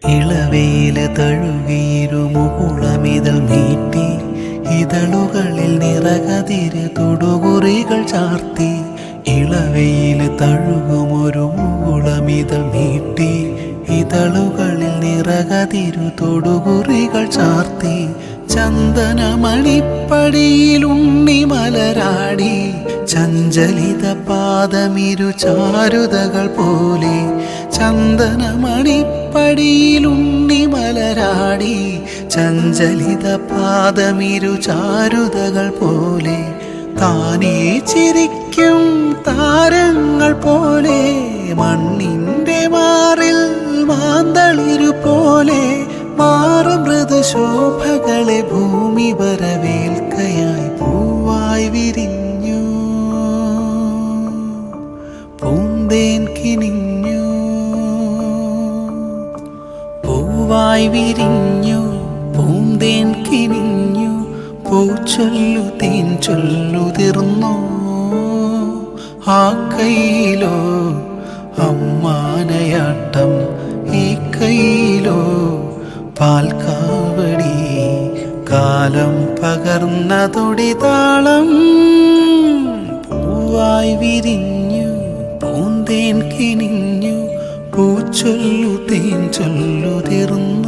ഇളവയില് തഴുകിയിരുമുകുളമിതൾ നീട്ടി ഇതളുകളിൽ നിറകതിര് തൊടുകുറികൾ ചാർത്തി. ഇളവയില് തഴുകുമൊരു മുകുളമിതൾ നീട്ടി ഇതളുകളിൽ നിറകതിരു തൊടുകുറികൾ ചാർത്തി. ചന്ദനമണിപ്പടിയിലുണ്ണി മലരാടി ചഞ്ചലിത പാദമിരു ചാരുതകൾ പോലെ. ചന്ദനമണിപ്പടിയിലുണ്ണി മലരാടി ചഞ്ചലിത പാദമിരു ചാരുതകൾ പോലെ. താനേ ചിരിക്കും താരങ്ങൾ പോലെ മണ്ണിൻ്റെ മാറിൽ മാന്തളിരു പോലെ. മാറും മൃദുശോഭകളെ ഭൂമി വരവേൽക്കയായി പൂവായി വിരിഞ്ഞു പൂന്തേൻ കിനിഞ്ഞു. പൂവായി വിരിഞ്ഞു പൂന്തേൻ കിനിഞ്ഞു. പൂച്ചൊല്ലു തേൻ ചൊല്ലുതിർന്നു. ആ കൈയിലോ അമ്മാനയാട്ടം ഈ കൈയിലോ പാൽക്കാവടി. കാലം പകർന്നതൊടി താളം. പൂവായി വിരിഞ്ഞു പൂന്തേൻ കിനിഞ്ഞു. പൂച്ചൊല്ലു തേൻ ചൊല്ലുതിർന്നു.